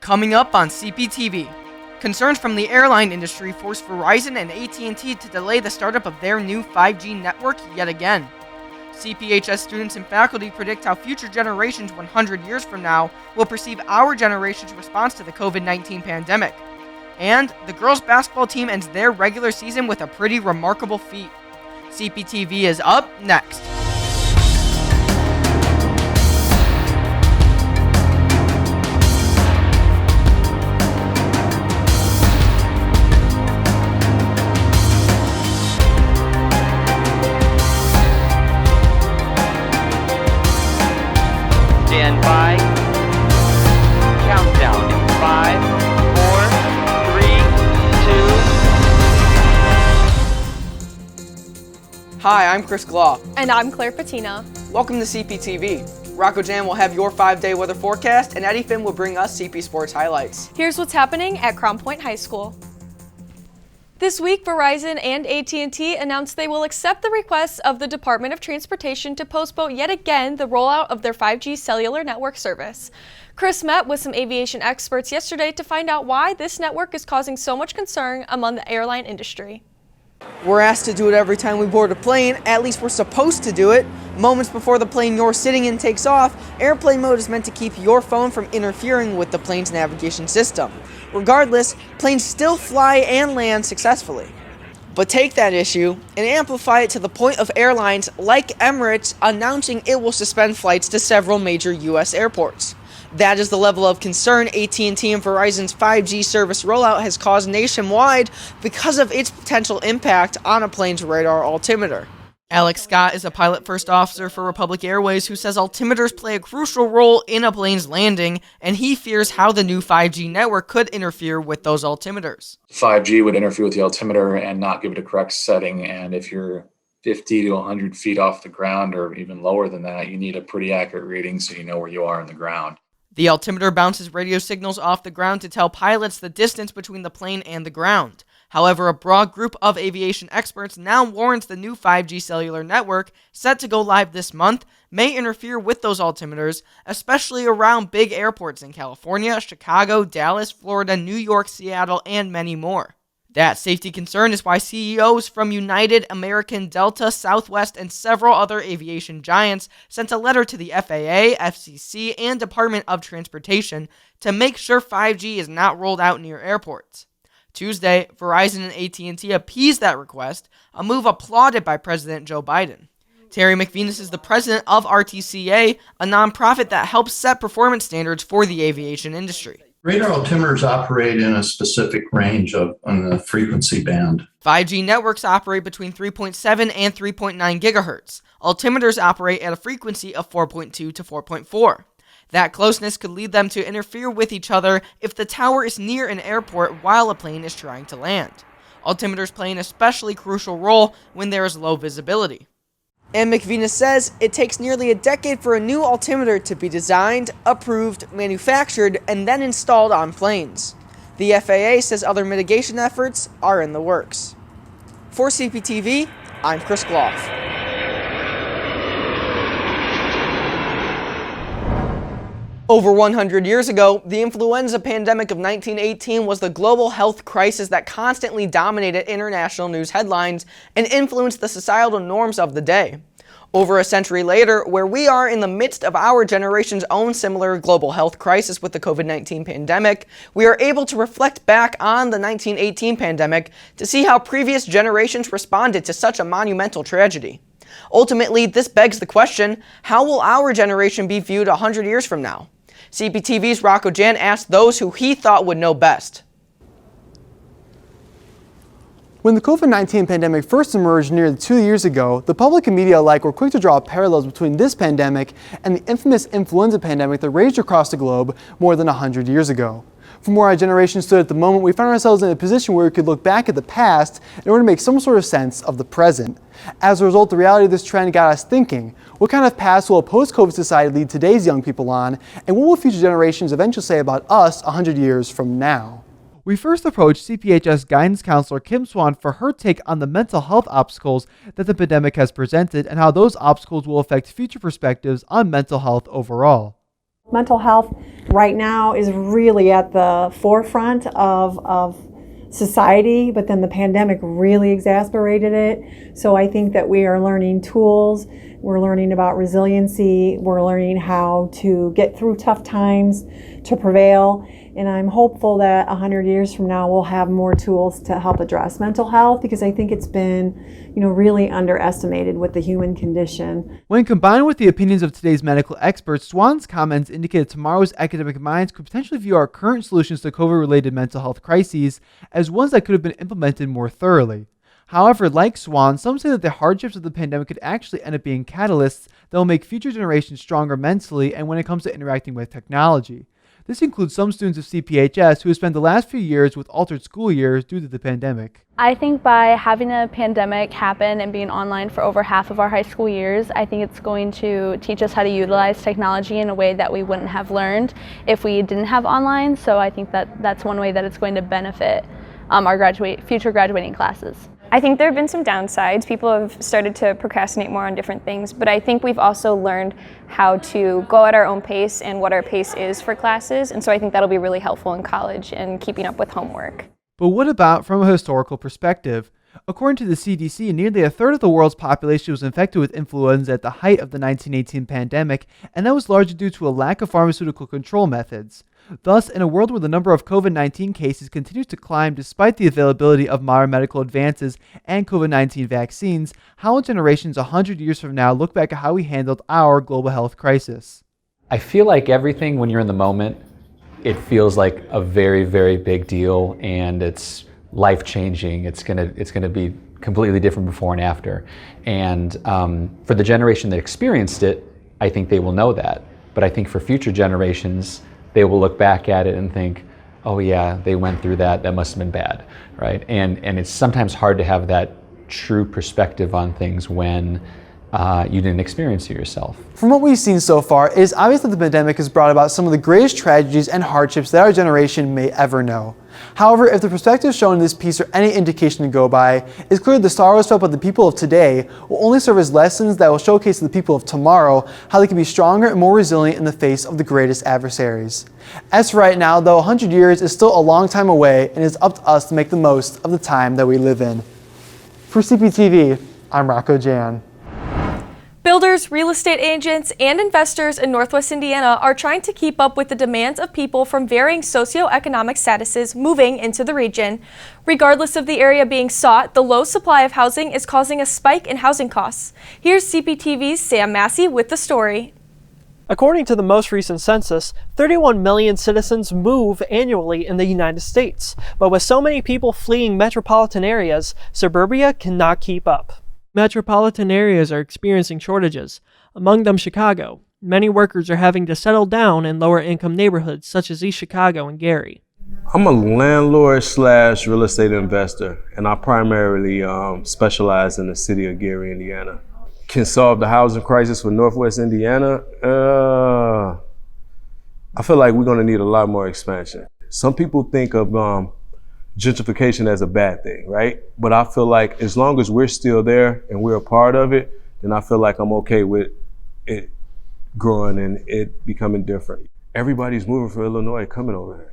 Coming up on CPTV, concerns from the airline industry forced Verizon and AT&T to delay the startup of their new 5G network yet again. CPHS students and faculty predict how future generations 100 years from now will perceive our generation's response to the COVID-19 pandemic. And the girls' basketball team ends their regular season with a pretty remarkable feat. CPTV is up next. Stand by. Countdown in 5, 4, 3, 2. Hi, I'm Chris Glaw. And I'm Claire Patina. Welcome to CPTV. Rocco Jan will have your 5-day weather forecast, and Eddie Finn will bring us CP Sports highlights. Here's what's happening at Crown Point High School. This week, Verizon and AT&T announced they will accept the request of the Department of Transportation to postpone yet again the rollout of their 5G cellular network service. Chris met with some aviation experts yesterday to find out why this network is causing so much concern among the airline industry. We're asked to do it every time we board a plane, at least we're supposed to do it. Moments before the plane you're sitting in takes off, airplane mode is meant to keep your phone from interfering with the plane's navigation system. Regardless, planes still fly and land successfully. But take that issue and amplify it to the point of airlines like Emirates announcing it will suspend flights to several major U.S. airports. That is the level of concern AT&T and Verizon's 5G service rollout has caused nationwide because of its potential impact on a plane's radar altimeter. Alex Scott is a pilot first officer for Republic Airways who says altimeters play a crucial role in a plane's landing, and he fears how the new 5G network could interfere with those altimeters. 5G would interfere with the altimeter and not give it a correct setting, and if you're 50 to 100 feet off the ground or even lower than that, you need a pretty accurate reading so you know where you are on the ground. The altimeter bounces radio signals off the ground to tell pilots the distance between the plane and the ground. However, a broad group of aviation experts now warns the new 5G cellular network, set to go live this month, may interfere with those altimeters, especially around big airports in California, Chicago, Dallas, Florida, New York, Seattle, and many more. That safety concern is why CEOs from United, American, Delta, Southwest, and several other aviation giants sent a letter to the FAA, FCC, and Department of Transportation to make sure 5G is not rolled out near airports. Tuesday, Verizon and AT&T appeased that request, a move applauded by President Joe Biden. Terry McVenis is the president of RTCA, a nonprofit that helps set performance standards for the aviation industry. Radar altimeters operate in a specific range on the frequency band. 5G networks operate between 3.7 and 3.9 gigahertz. Altimeters operate at a frequency of 4.2 to 4.4. That closeness could lead them to interfere with each other if the tower is near an airport while a plane is trying to land. Altimeters play an especially crucial role when there is low visibility. And McVenis says it takes nearly a decade for a new altimeter to be designed, approved, manufactured, and then installed on planes. The FAA says other mitigation efforts are in the works. For CPTV, I'm Chris Glaw. Over 100 years ago, the influenza pandemic of 1918 was the global health crisis that constantly dominated international news headlines and influenced the societal norms of the day. Over a century later, where we are in the midst of our generation's own similar global health crisis with the COVID-19 pandemic, we are able to reflect back on the 1918 pandemic to see how previous generations responded to such a monumental tragedy. Ultimately, this begs the question, how will our generation be viewed 100 years from now? CPTV's Rocco Jan asked those who he thought would know best. When the COVID-19 pandemic first emerged nearly 2 years ago, the public and media alike were quick to draw parallels between this pandemic and the infamous influenza pandemic that raged across the globe more than 100 years ago. From where our generation stood at the moment, we found ourselves in a position where we could look back at the past in order to make some sort of sense of the present. As a result, the reality of this trend got us thinking, what kind of paths will a post-COVID society lead today's young people on, and what will future generations eventually say about us 100 years from now? We first approached CPHS guidance counselor Kim Swan for her take on the mental health obstacles that the pandemic has presented and how those obstacles will affect future perspectives on mental health overall. Mental health right now is really at the forefront of society, but then the pandemic really exacerbated it. So I think that we are learning tools, we're learning about resiliency, we're learning how to get through tough times, to prevail. And I'm hopeful that 100 years from now we'll have more tools to help address mental health, because I think it's been, really underestimated with the human condition. When combined with the opinions of today's medical experts, Swan's comments indicate that tomorrow's academic minds could potentially view our current solutions to COVID-related mental health crises as ones that could have been implemented more thoroughly. However, like Swan, some say that the hardships of the pandemic could actually end up being catalysts that will make future generations stronger mentally and when it comes to interacting with technology. This includes some students of CPHS who have spent the last few years with altered school years due to the pandemic. I think by having a pandemic happen and being online for over half of our high school years, I think it's going to teach us how to utilize technology in a way that we wouldn't have learned if we didn't have online. So I think that that's one way that it's going to benefit our future graduating classes. I think there have been some downsides. People have started to procrastinate more on different things, but I think we've also learned how to go at our own pace and what our pace is for classes, and so I think that'll be really helpful in college and keeping up with homework. But what about from a historical perspective? According to the CDC, nearly a third of the world's population was infected with influenza at the height of the 1918 pandemic, and that was largely due to a lack of pharmaceutical control methods. Thus, in a world where the number of COVID-19 cases continues to climb despite the availability of modern medical advances and COVID-19 vaccines, how will generations 100 years from now look back at how we handled our global health crisis? I feel like everything, when you're in the moment, it feels like a very, very big deal, and it's life-changing. It's gonna be completely different before and after. And for the generation that experienced it, I think they will know that. But I think for future generations, they will look back at it and think, oh yeah, they went through that, that must have been bad, right? And it's sometimes hard to have that true perspective on things when you didn't experience it yourself. From what we've seen so far, it is obvious that the pandemic has brought about some of the greatest tragedies and hardships that our generation may ever know. However, if the perspectives shown in this piece are any indication to go by, it's clear the sorrows felt by the people of today will only serve as lessons that will showcase to the people of tomorrow how they can be stronger and more resilient in the face of the greatest adversaries. As for right now, though, 100 years is still a long time away, and it's up to us to make the most of the time that we live in. For CPTV, I'm Rocco Jan. Builders, real estate agents, and investors in Northwest Indiana are trying to keep up with the demands of people from varying socioeconomic statuses moving into the region. Regardless of the area being sought, the low supply of housing is causing a spike in housing costs. Here's CPTV's Sam Massey with the story. According to the most recent census, 31 million citizens move annually in the United States. But with so many people fleeing metropolitan areas, suburbia cannot keep up. Metropolitan areas are experiencing shortages, among them Chicago. Many workers are having to settle down in lower income neighborhoods such as East Chicago and Gary. I'm a landlord slash real estate investor, and I primarily specialize in the city of Gary, Indiana. Can solve the housing crisis for Northwest Indiana? I feel like we're gonna need a lot more expansion. Some people think of gentrification as a bad thing, right? But I feel like as long as we're still there and we're a part of it, then I feel like I'm okay with it growing and it becoming different. Everybody's moving from Illinois, coming over here.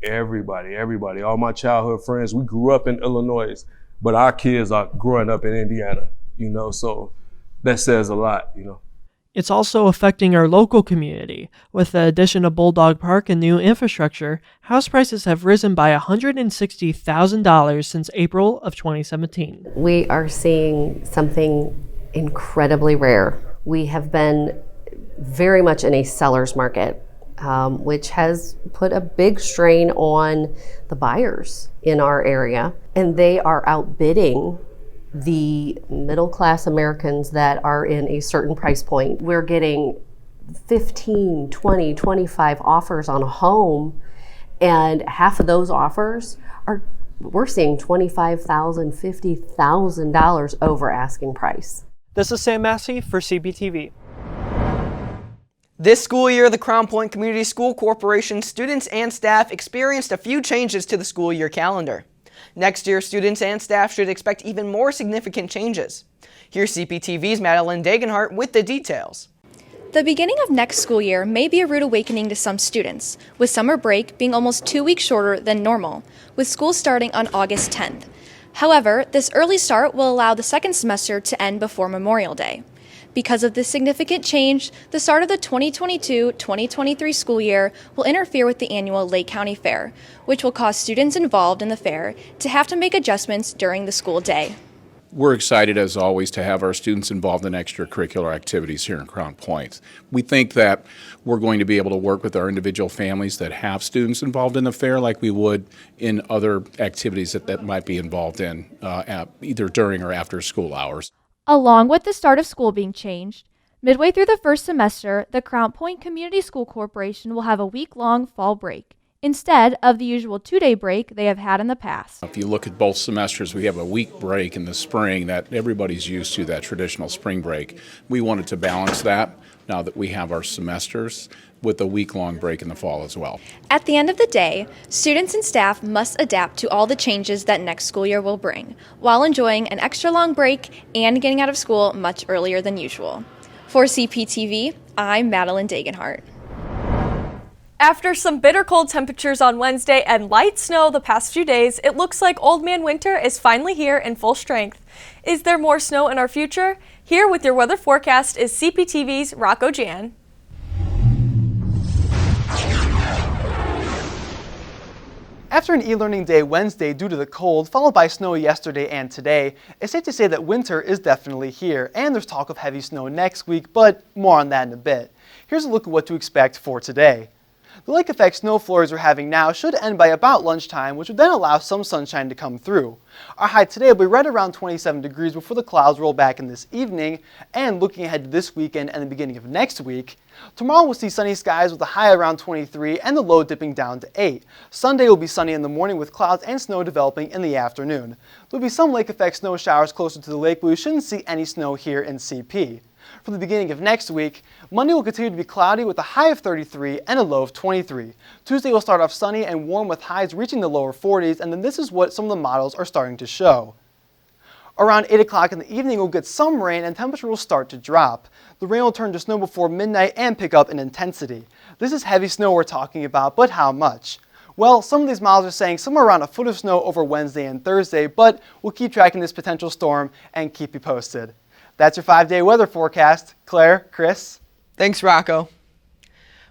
Everybody. All my childhood friends, we grew up in Illinois, but our kids are growing up in Indiana, so that says a lot, It's also affecting our local community. With the addition of Bulldog Park and new infrastructure, house prices have risen by $160,000 since April of 2017. We are seeing something incredibly rare. We have been very much in a seller's market, which has put a big strain on the buyers in our area, and they are outbidding the middle-class Americans that are in a certain price point. We're getting 15, 20, 25 offers on a home, and half of those offers we're seeing $25,000, $50,000 over asking price. This is Sam Massey for CPTV. This school year, the Crown Point Community School Corporation students and staff experienced a few changes to the school year calendar. Next year, students and staff should expect even more significant changes. Here's CPTV's Madeline Dagenhart with the details. The beginning of next school year may be a rude awakening to some students, with summer break being almost 2 weeks shorter than normal, with school starting on August 10th. However, this early start will allow the second semester to end before Memorial Day. Because of this significant change, the start of the 2022-2023 school year will interfere with the annual Lake County Fair, which will cause students involved in the fair to have to make adjustments during the school day. We're excited, as always, to have our students involved in extracurricular activities here in Crown Point. We think that we're going to be able to work with our individual families that have students involved in the fair like we would in other activities that might be involved in either during or after school hours. Along with the start of school being changed, midway through the first semester, the Crown Point Community School Corporation will have a week-long fall break, instead of the usual 2-day break they have had in the past. If you look at both semesters, we have a week break in the spring that everybody's used to, that traditional spring break. We wanted to balance that now that we have our semesters with a week-long break in the fall as well. At the end of the day, students and staff must adapt to all the changes that next school year will bring, while enjoying an extra long break and getting out of school much earlier than usual. For CPTV, I'm Madeline Dagenhart. After some bitter cold temperatures on Wednesday and light snow the past few days, it looks like Old Man Winter is finally here in full strength. Is there more snow in our future? Here with your weather forecast is CPTV's Rocco Jan. After an e-learning day Wednesday due to the cold, followed by snow yesterday and today, it's safe to say that winter is definitely here, and there's talk of heavy snow next week, but more on that in a bit. Here's a look at what to expect for today. The lake effect snow flurries we're having now should end by about lunchtime, which would then allow some sunshine to come through. Our high today will be right around 27 degrees before the clouds roll back in this evening, and looking ahead to this weekend and the beginning of next week, tomorrow we'll see sunny skies with a high around 23 and the low dipping down to 8. Sunday will be sunny in the morning with clouds and snow developing in the afternoon. There will be some lake effect snow showers closer to the lake, but we shouldn't see any snow here in CP. For the beginning of next week, Monday will continue to be cloudy with a high of 33 and a low of 23. Tuesday will start off sunny and warm with highs reaching the lower 40s, and then this is what some of the models are starting to show. Around 8 o'clock in the evening, we'll get some rain and temperature will start to drop. The rain will turn to snow before midnight and pick up in intensity. This is heavy snow we're talking about, but how much? Well, some of these models are saying somewhere around a foot of snow over Wednesday and Thursday, but we'll keep tracking this potential storm and keep you posted. That's your 5-day weather forecast. Claire, Chris? Thanks, Rocco.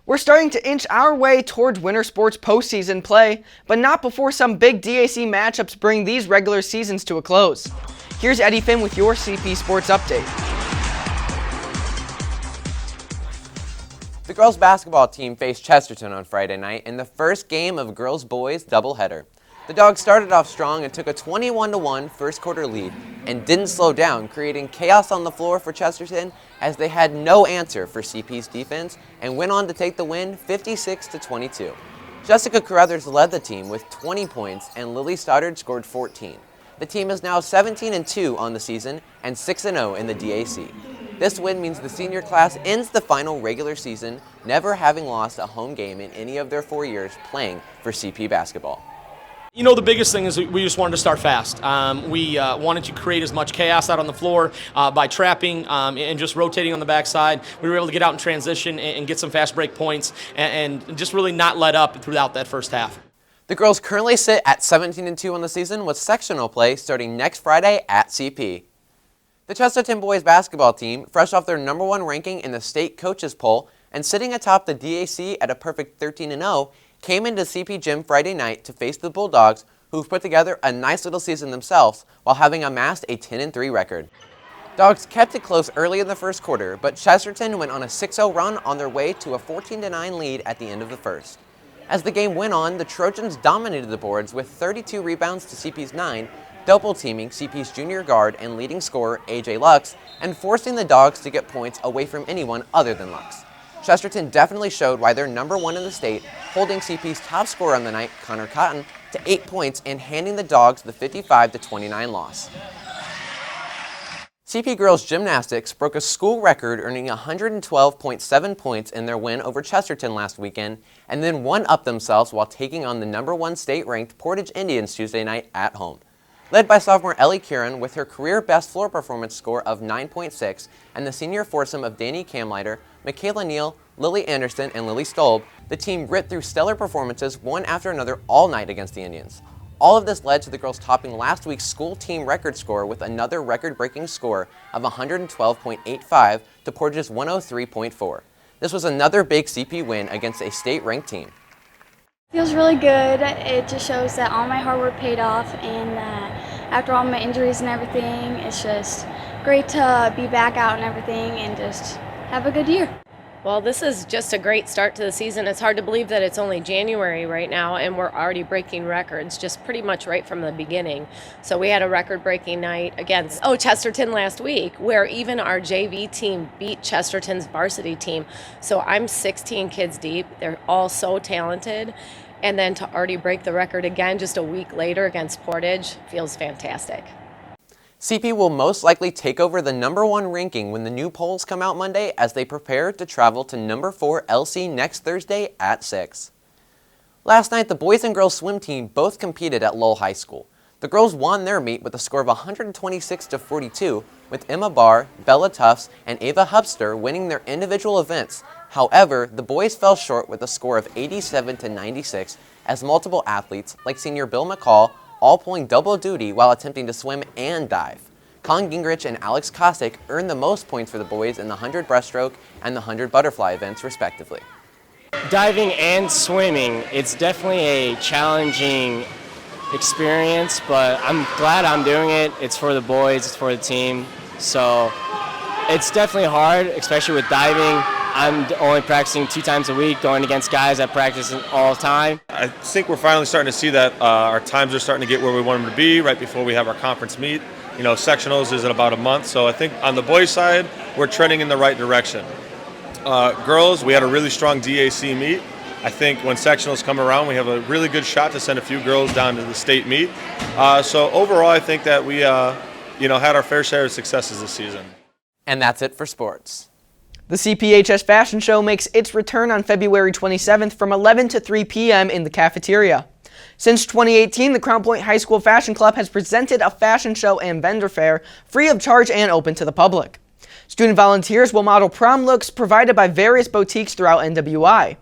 We're starting to inch our way towards winter sports postseason play, but not before some big DAC matchups bring these regular seasons to a close. Here's Eddie Finn with your CP Sports Update. The girls basketball team faced Chesterton on Friday night in the first game of a girls-boys doubleheader. The Dogs started off strong and took a 21-1 first quarter lead and didn't slow down, creating chaos on the floor for Chesterton as they had no answer for CP's defense and went on to take the win 56-22. Jessica Carruthers led the team with 20 points and Lily Stoddard scored 14. The team is now 17-2 on the season and 6-0 in the DAC. This win means the senior class ends the final regular season never having lost a home game in any of their 4 years playing for CP basketball. You know, the biggest thing is we just wanted to start fast. We wanted to create as much chaos out on the floor by trapping and just rotating on the backside. We were able to get out in transition and get some fast break points and just really not let up throughout that first half. The girls currently sit at 17-2 on the season with sectional play starting next Friday at CP. The Chesterton boys basketball team, fresh off their #1 ranking in the state coaches poll and sitting atop the DAC at a perfect 13-0, came into CP Gym Friday night to face the Bulldogs, who've put together a nice little season themselves while having amassed a 10-3 record. Dogs kept it close early in the first quarter, but Chesterton went on a 6-0 run on their way to a 14-9 lead at the end of the first. As the game went on, the Trojans dominated the boards with 32 rebounds to CP's 9, double-teaming CP's junior guard and leading scorer AJ Lux, and forcing the Dogs to get points away from anyone other than Lux. Chesterton definitely showed why they're #1 in the state, holding CP's top scorer on the night, Connor Cotton, to 8 points and handing the Dogs the 55-29 loss. CP Girls Gymnastics broke a school record, earning 112.7 points in their win over Chesterton last weekend, and then one-upped themselves while taking on the #1 state-ranked Portage Indians Tuesday night at home. Led by sophomore Ellie Kieran with her career best floor performance score of 9.6 and the senior foursome of Danny Kamleiter, Michaela Neal, Lily Anderson, and Lily Stolb, the team grit through stellar performances one after another all night against the Indians. All of this led to the girls topping last week's school team record score with another record-breaking score of 112.85 to Portage's 103.4. This was another big CP win against a state-ranked team. Feels really good. It just shows that all my hard work paid off, and after all my injuries and everything, it's just great to be back out and everything and just have a good year. Well, this is just a great start to the season. It's hard to believe that it's only January right now and we're already breaking records just pretty much right from the beginning. So we had a record-breaking night against Chesterton last week, where even our JV team beat Chesterton's varsity team. So I'm 16 kids deep. They're all so talented. And then to already break the record again just a week later against Portage feels fantastic. CP will most likely take over the #1 ranking when the new polls come out Monday as they prepare to travel to #4 LC next Thursday at 6. Last night, the boys and girls swim team both competed at Lowell High School. The girls won their meet with a score of 126-42, with Emma Barr, Bella Tufts, and Ava Hubster winning their individual events. However, the boys fell short with a score of 87-96 as multiple athletes, like senior Bill McCall, all pulling double duty while attempting to swim and dive. Colin Gingrich and Alex Kosick earned the most points for the boys in the 100 breaststroke and the 100 butterfly events, respectively. Diving and swimming, it's definitely a challenging experience, but I'm glad I'm doing it. It's for the boys, it's for the team. So it's definitely hard, especially with diving. I'm only practicing 2 times a week, going against guys that practice all the time. I think we're finally starting to see that our times are starting to get where we want them to be right before we have our conference meet. You know, sectionals is in about a month, so I think on the boys' side, we're trending in the right direction. Girls, we had a really strong DAC meet. I think when sectionals come around, we have a really good shot to send a few girls down to the state meet. So overall, I think that we had our fair share of successes this season. And that's it for sports. The CPHS Fashion Show makes its return on February 27th from 11 to 3 p.m. in the cafeteria. Since 2018, the Crown Point High School Fashion Club has presented a fashion show and vendor fair free of charge and open to the public. Student volunteers will model prom looks provided by various boutiques throughout NWI.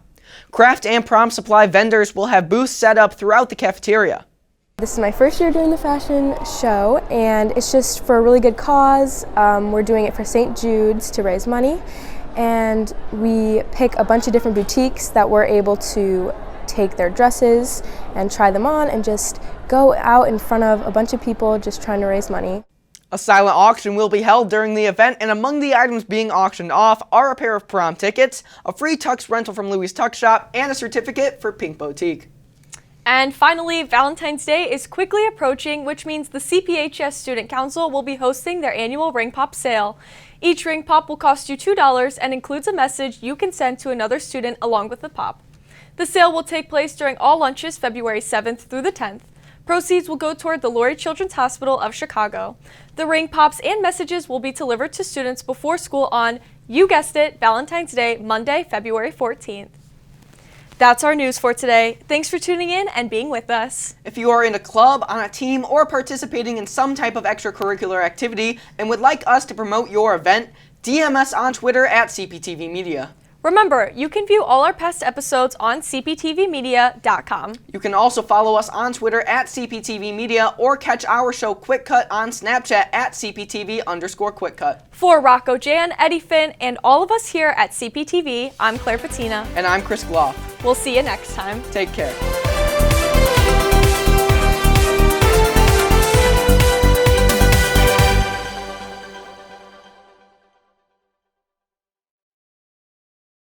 Craft and prom supply vendors will have booths set up throughout the cafeteria. This is my first year doing the fashion show, and it's just for a really good cause. We're doing it for St. Jude's to raise money, and we pick a bunch of different boutiques that we're able to take their dresses and try them on and just go out in front of a bunch of people just trying to raise money. A silent auction will be held during the event, and among the items being auctioned off are a pair of prom tickets, a free tux rental from Louis' Tux Shop, and a certificate for Pink Boutique. And finally, Valentine's Day is quickly approaching, which means the CPHS Student Council will be hosting their annual Ring Pop sale. Each Ring Pop will cost you $2 and includes a message you can send to another student along with the pop. The sale will take place during all lunches February 7th through the 10th. Proceeds will go toward the Lurie Children's Hospital of Chicago. The ring pops and messages will be delivered to students before school on, you guessed it, Valentine's Day, Monday, February 14th. That's our news for today. Thanks for tuning in and being with us. If you are in a club, on a team, or participating in some type of extracurricular activity and would like us to promote your event, DM us on Twitter at CPTV Media. Remember, you can view all our past episodes on cptvmedia.com. You can also follow us on Twitter at CPTV Media or catch our show Quick Cut on Snapchat at CPTV_Quick Cut. For Rocco, Jan, Eddie Finn, and all of us here at CPTV, I'm Claire Patina. And I'm Chris Gloff. We'll see you next time. Take care.